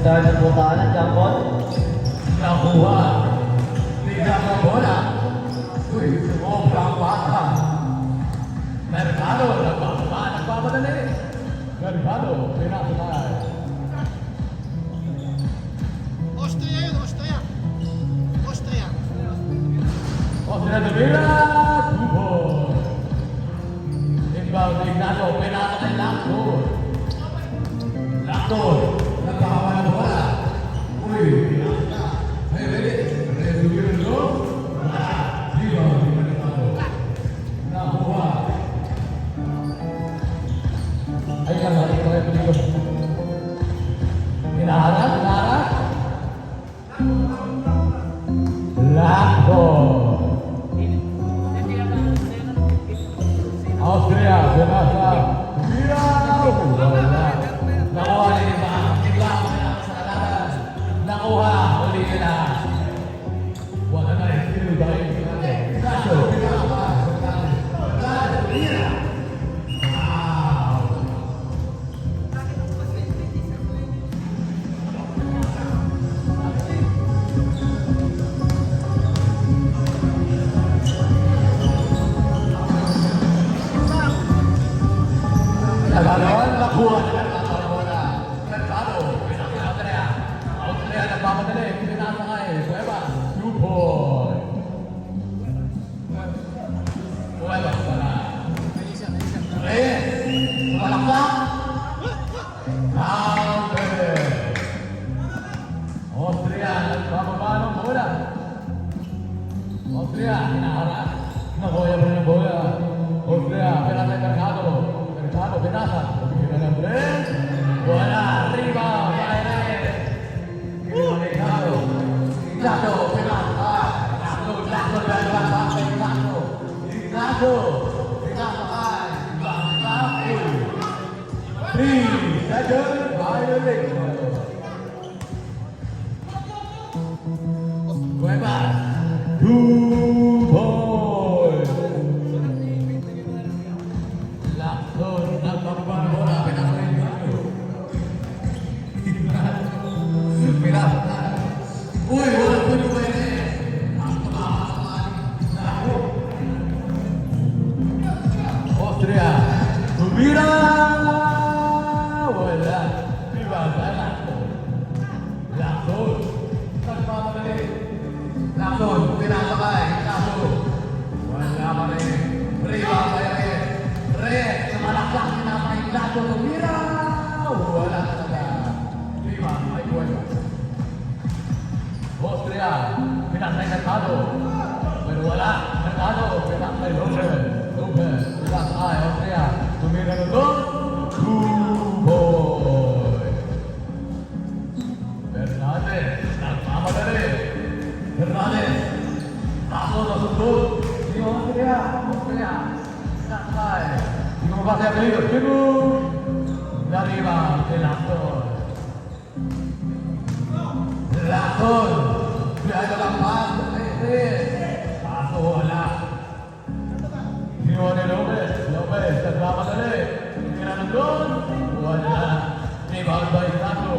start ng puntahan, Jampon. Nakuha. Tingnan mo bola. Uy, sobrang bata. Mercado, nagpapadali. Mercado, pinasakay. Austria yun, Austria. Austria. Austria de Mira, tubo. Inbound, Ignacio, pinasakay Lactor. Lactor, nagkakawa ng bola. Uy, pinasakay. Hey, ready? Ready to give it a go? Rebound, Mercado. Nakuha. Ay, lang, natin ko yung peligro. Hinaharap. Lactor. Austria, binasa. Mira! Wala. Nakuha ni Iba. Iba, sa kalaban. Nakuha. Uli nila. Wala na rin. Sino ba kayo? Ignacio, pinaka. Mira! Wow! Nagagawan, nakuha na nagkakaroon bola. Mercado, pinakita Austria. Austria, nagpapadali. Pinasakay. Cuevas, 2 point. Cuevas, wala. Reyes, malakpak. Counter. Austria, nagpapaba ng bola. Austria, hinaharap. Nakuha mo ng bola. Austria, pinasay Mercado. Mercado, binasa. Pagkita ng Brent. Wala. Rebound. Reyes. Mercado. Ignacio, pinasa. Ignacio, Ignacio, pinasakay. Bakul. 3 seconds. Violation. Cuevas. 2 points. Lactor, nagpapaba ng bola. Pinasakay Ignacio. Pinasakay. Uy, wala po ni Pwede. Austria. Tumira! Wala. Diba? Lactor. Lactor. Nagpapabali. Lactor. Pinasakay. Lactor. Wala pa rin. Rebound kay Reyes. Reyes. Sumalaksak. Pinasakay. Lactor. Tumira! Wala talaga. Rebound kay Cuevas. Austria. Pinasakay Mercado. Pero wala. Mercado. Pinasakay Lopez. Lopez. Pinasakay. Austria. Tumira ng doon. 2 points. Hernandez. Nagmamadali. Hernandez. Paso na sundot. Si Austria. Austria. Pinasakay. Hindi ko mabasa yung peligro. Tigo. Nariba. Lactor. Lactor. Bihay ka lang pas. Paso wala. Sione Lopez. Lopez. Nagmamadali. Tumira ng doon. Wala. Rebound by Ignacio.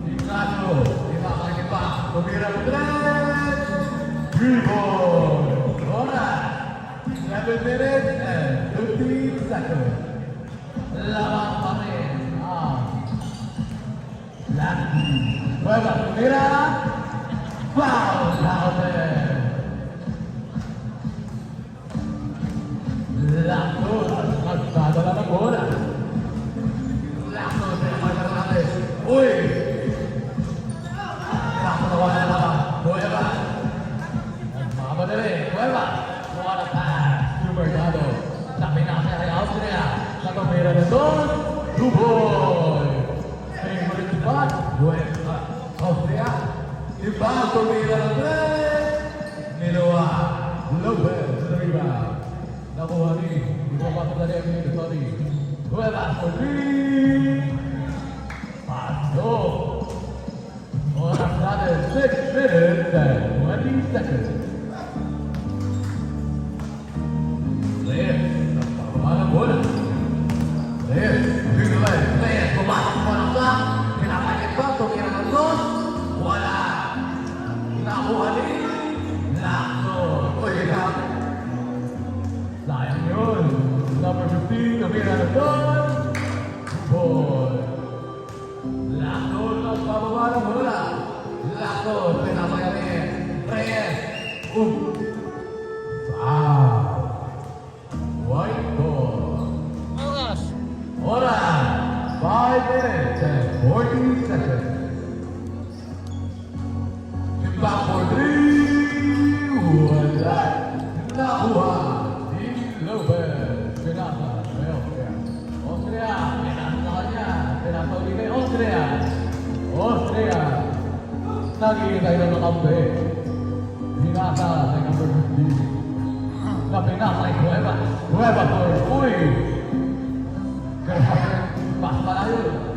Ignacio. Pinasakay pa. Tumira ng 3 points. Alright. 7 minutes and 15 seconds. Laban pa rin. Lagi. Cuevas, tumira. Foul. Lactor. Lactor. Nagdadala ng bola. Lactor. Pinasakay. Uy. Lactor na wala na. Cuevas. Nagmamadali. Cuevas. Wala pa. Mercado. Sa pinasa kay Austria. Sa tumira na doon. 2 points. Favorite spot. Cuevas. Austria. Iba tumira na doon. Niloa. Lopez. Sa rebound. Nakuha ni. Ipapasok na rin yung sorry. Cuevas for 3. Paso. Oras natin 6 minutes and 20 seconds. Reyes. Nagpapaba ng bola. Reyes. Reyes. Pumasok mo lang sa. Pinapakit pa. Tumira na ball. Lakon ang pababa ng bola. Lakon, pinapaya rin. Reyes. Foul. White ball. Oras. Oras. 5 minutes and 40 seconds. Timbang for 3. Wala. Nakuha. Di Lopez. Pinasa. Austria. Pinasa kanya. Pinasa ulit kay Austria. Austria. Naghihintay na makampi. Pinasa kay number 15. Na pinasa kay Cueva. Cueva for Uy. Kaya pas pala yun.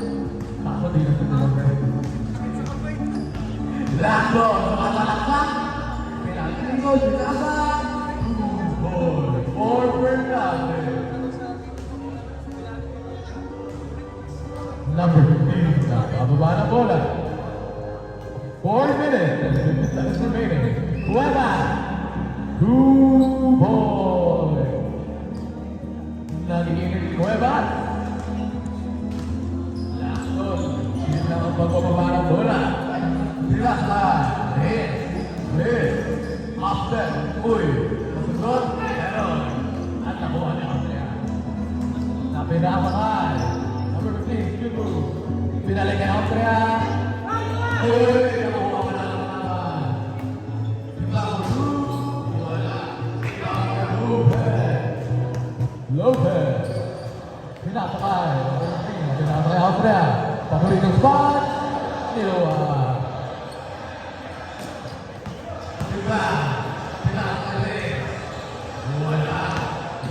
Kaso di na sinunod. Lako, sumasalaksak. Pinagkingol, pinasa. For Fernandez. Number 15, nakababa na bola. 4 minutes and 50 seconds remaining. Cueva. 2 ball. Nagiginit si Cueva. Lakson. Yun lang ang pagbababa ng bola. Silasa. Hit. Offset. Uy. Masugot. Meron. At nakuha ni Austria. Napinapakal. Number 15, Cuba. Pinalik kay Austria. Uy. Nakuha ka na naman. Timbang for 2. Wala. Timbang for Lopez. Pinapakal. Pinapakal Austria. Patuloy ng spot. Niluwa. Timbang. Pinapakal rin. Wala.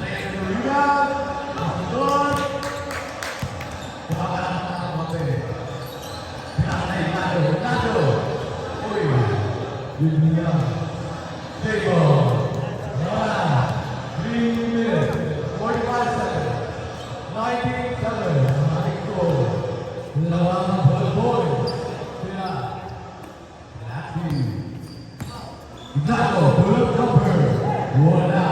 Reyes ng rebound. Masugot. Pinapakal ang mga pinapakal Hurtado. Uy. Yun niya. Table. Wala. 3 minutes. 45 seconds. 19 seconds. Maling ko. Dalawang ball. Sila. Lati. Hurtado. Pull-up jumper. Wala.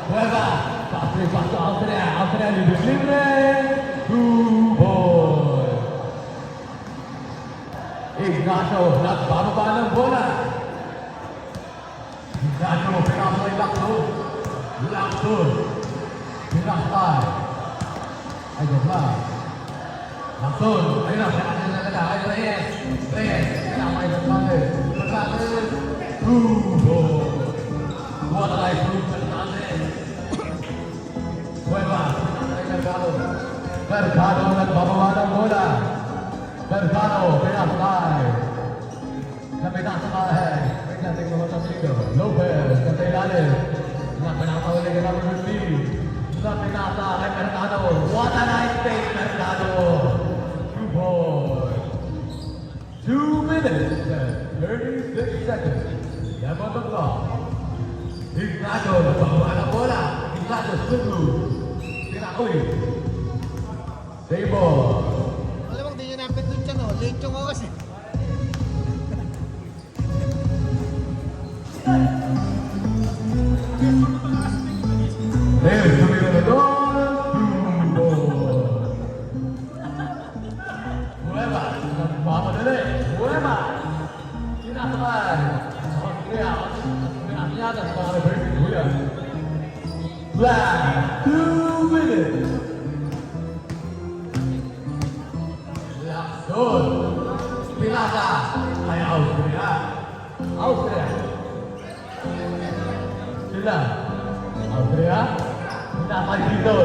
Cueva. Pass to Austria. Austria libre. 2 ball. Ignacio. Nagbababa ng bola. Ignacio. Pinasa kay Lakson. Lakson. Pinakay. Ay, ganda. Lakson. Ayun na. Pinakay na nagkata. Ay, Reyes. Reyes. Pinakay na Fernandez. Fernandez. 2 ball. What a nice move, Fernandez. Cueva. Pinakay Mercado. Mercado nagbababa ng bola. Mercado. Pinakay. Na pinakay. Wait natin naman sa dito. Lopez. Kanta ilalim. Na pinakawali ka number 15. Na pinasa kay Mercado. What a nice take, Mercado. 2 ball. 2 minutes and 36 seconds. Yan ang clock. Ignacio. Nagbababa ng bola. Ignacio. Sugu. Pinakoy. Table. Malamang di nyo napindot siya, no? Late yung oras eh. Reyes, tumira na doon. 2 ball. Cueva. Nagmamadali. Cueva. Sinasakay. Austria. Pinakiyatan sa mga referee. Kuya. Flag. 2 minutes. Lakson. Pinasa. Ay Austria. Austria. Sila. Austria. Pinakay dito.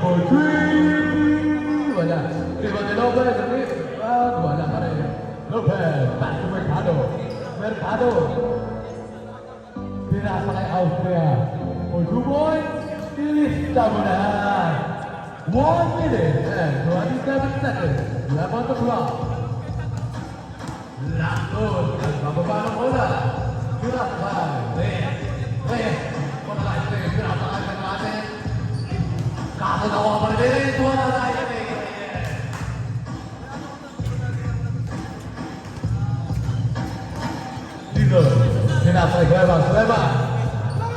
For 3. Wala. Rebound ni Lopez. Rebound. Wala pa rin. Lopez. Back to Mercado. Mercado. Pinasa kay Austria. For 2 points. Ilista mo na. 1 minute and 27 seconds. Left on the clock. Lakson. Nagbababa ng bola. Pinakay. Reyes. Reyes. Pagkakait Reyes. Pinakay ka natin. Kaso nakuha pa rin Reyes. Wala na yan eh. Dito. Pinakay Cueva. Cueva.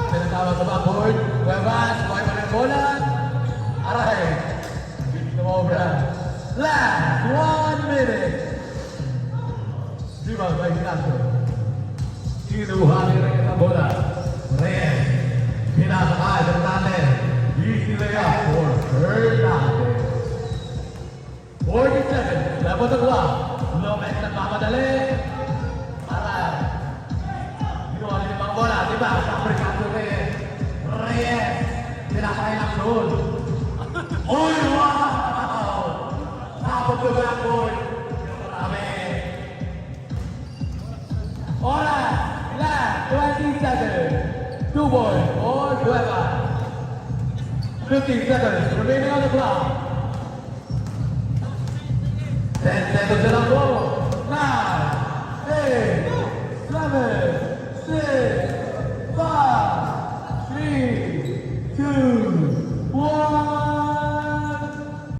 Pinatawag sa backboard. Cueva. Sumakay pa rin bola. Aray. Beat na obra. Last 1 minute. Di ba, may ginaso? Kinuha ni Reyes ang bola. Reyes, pinasakay ng natin. Easy layup for Hernandez. 47, labot ang clock. Lopez nagmamadali. Para ginawa niya yung mga bola, di ba? Sa Africano Reyes. Reyes, pinasakay lang doon. Uy, wow! Tapos the backboard. Marami. Oras, last 20 seconds. 2 boys or Cueva. 15 seconds remaining on the clock. 10 seconds